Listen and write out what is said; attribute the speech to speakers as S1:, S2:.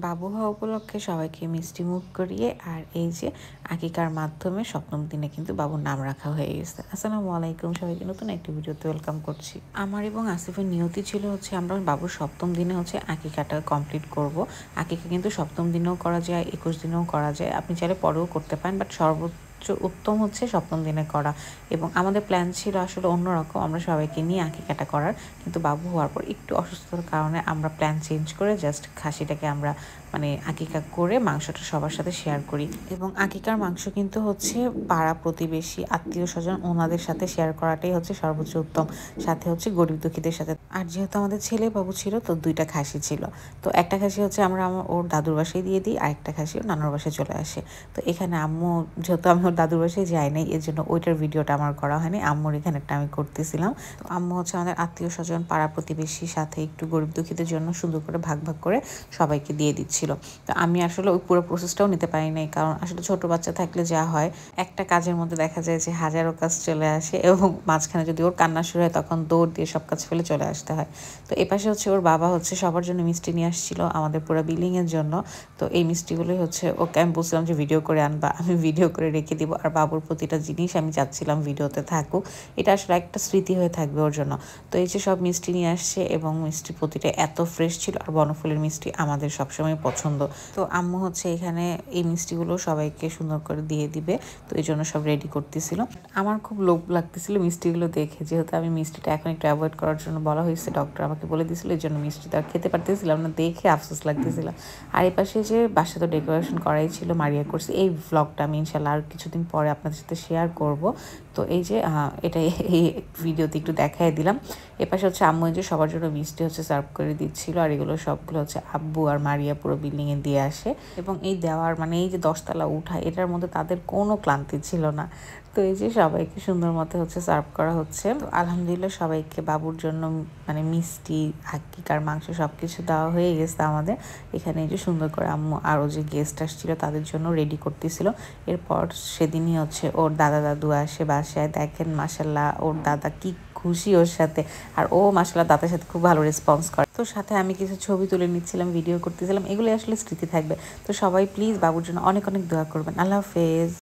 S1: বাবু হওয়া উপলক্ষে সবাইকে মিষ্টি মুখ করিয়ে আর এই যে আকিকার মাধ্যমে সপ্তম দিনে কিন্তু বাবুর নাম রাখা হয়ে গেছে। আসসালামু আলাইকুম, সবাইকে নতুন একটি ভিডিওতে ওয়েলকাম করছি। আমার এবং আসিফের নিয়তি ছিল হচ্ছে আমরা বাবুর সপ্তম দিনে হচ্ছে আকিকাটা কমপ্লিট করব। আকিকা কিন্তু সপ্তম দিনেও করা যায়, 21 দিনেও করা যায়, আপনি চাইলে পরেও করতে পারেন, বাট উত্তম হচ্ছে সপ্তম দিনে করা। এবং আমাদের প্ল্যান ছিল আসলে অন্যরকম, আমরা সবাইকে নিয়ে আকিকাটা করার, কিন্তু বাবু হওয়ার পর একটু অসুস্থতার কারণে আমরা প্ল্যান চেঞ্জ করে জাস্ট খাসিটাকে আমরা আকিকা করে মাংসটা সবার সাথে শেয়ার করি। এবং আকিকার মাংস কিন্তু হচ্ছে পাড়া প্রতিবেশী আত্মীয় স্বজন ওনাদের সাথে শেয়ার করাটাই হচ্ছে সর্বোচ্চ উত্তম, সাথে হচ্ছে গরিব দুঃখীদের সাথে। আর যেহেতু আমাদের ছেলে বাবু ছিল তো 2টা খাসি ছিল, তো একটা খাসি হচ্ছে আমরা ওর দাদুর বাসায় দিয়ে দিই, আর একটা খাসি ওর নানুর বাসায় চলে আসে। তো এখানে আম্মু, যেহেতু আমি ওর দাদুর বাসায় যাই নাই এর জন্য ওইটার ভিডিওটা আমার করা হয়নি, আম্মুর এখানেরটা আমি করতেছিলাম। তো আম্মু হচ্ছে আমাদের আত্মীয় স্বজন পাড়া প্রতিবেশীর সাথে একটু গরিব দুঃখীদের জন্য সুন্দর করে ভাগ ভাগ করে সবাইকে দিয়ে দিচ্ছিল। তো আমি আসলে ওই পুরো প্রসেসটাও নিতে পারি নাই, কারণ আসলে ছোট বাচ্চা থাকলে যা হয় একটা কাজের মধ্যে দেখা যায় যে হাজারো কাজ চলে আসে, এবং মাঝখানে যদি ওর কান্না শুরু হয় তখন দৌড় দিয়ে সব কাজ ফেলে চলে আসতে হয়। তো এপাশে হচ্ছে ওর বাবা হচ্ছে সবার জন্য মিষ্টি নিয়ে আসছিল আমাদের পুরো বিল্ডিংয়ের জন্য। তো এই মিষ্টিগুলোই হচ্ছে ওকে আমি বলছিলাম যে ভিডিও করে আনবা, আমি ভিডিও করে রেখে দিব, আর বাবুর প্রতিটা জিনিস আমি চাচ্ছিলাম ভিডিওতে থাকুক, এটা আসলে একটা স্মৃতি হয়ে থাকবে ওর জন্য। তো এই যে সব মিষ্টি নিয়ে আসছে, এবং মিষ্টি প্রতিটা এত ফ্রেশ ছিল, আর বনফুলের মিষ্টি আমাদের সবসময় পছন্দ। তো আম্মু হচ্ছে এখানে এই মিষ্টিগুলো সবাইকে সুন্দর করে দিয়ে দিবে, তো এই জন্য সব রেডি করতেছিল। আমার খুব লোভ লাগতেছিল মিষ্টিগুলো দেখে, যেহেতু আমি মিষ্টিটা এখন একটু অ্যাভয়েড করার জন্য বলা হয়েছে, ডক্টর আমাকে বলে দিয়েছিল, এই জন্য মিষ্টিটা আর খেতে পারতেছিলাম না, দেখে আফসোস লাগতেছিল। আর এই পাশে যে বাসা তো ডেকোরেশন করাই ছিল, মারিয়া করছে, এই ভ্লগটা আমি ইনশাল্লাহ আর কিছুদিন পরে আপনাদের সাথে শেয়ার করব। তো এই যে এটা এই ভিডিওতে একটু দেখাই দিলাম। এপাশে হচ্ছে আম্মু যে সবার জন্য মিষ্টি হচ্ছে সার্ভ করে দিচ্ছিল, আর এগুলো সবগুলো হচ্ছে আব্বু আর মারিয়া পুরো বিল্ডিংয়ে দিয়ে আসে। এবং এই দেওয়ার এই যে 10তলা উঠা, এটার মধ্যে তাদের কোনো ক্লান্তি ছিল না। তো এই যে সবাইকে সুন্দর মতো হচ্ছে সার্ভ করা হচ্ছে। তো আলহামদুলিল্লাহ সবাইকে বাবুর জন্য মিষ্টি, আকিকার মাংস সব কিছু দেওয়া হয়ে গেছে আমাদের এখানে। এই যে সুন্দর করে আম্মু আরও যে গেস্ট আসছিল তাদের জন্য রেডি করতেছিল। এরপর সেদিনই হচ্ছে ওর দাদা দাদু আসে বাসায়, দেখেন মাশাল্লাহ ওর দাদা কি খুশি ওর সাথে, আর ও মাশাল্লাহ দাদার সাথে খুব ভালো রেসপন্স করে। তো সাথে আমি কিছু ছবি তুলে নিচ্ছিলাম, ভিডিও করতেছিলাম, এগুলো আসলে স্মৃতি থাকবে। তো সবাই প্লিজ বাবুর জন্য অনেক অনেক দোয়া করবেন। আল্লাহ হাফেজ।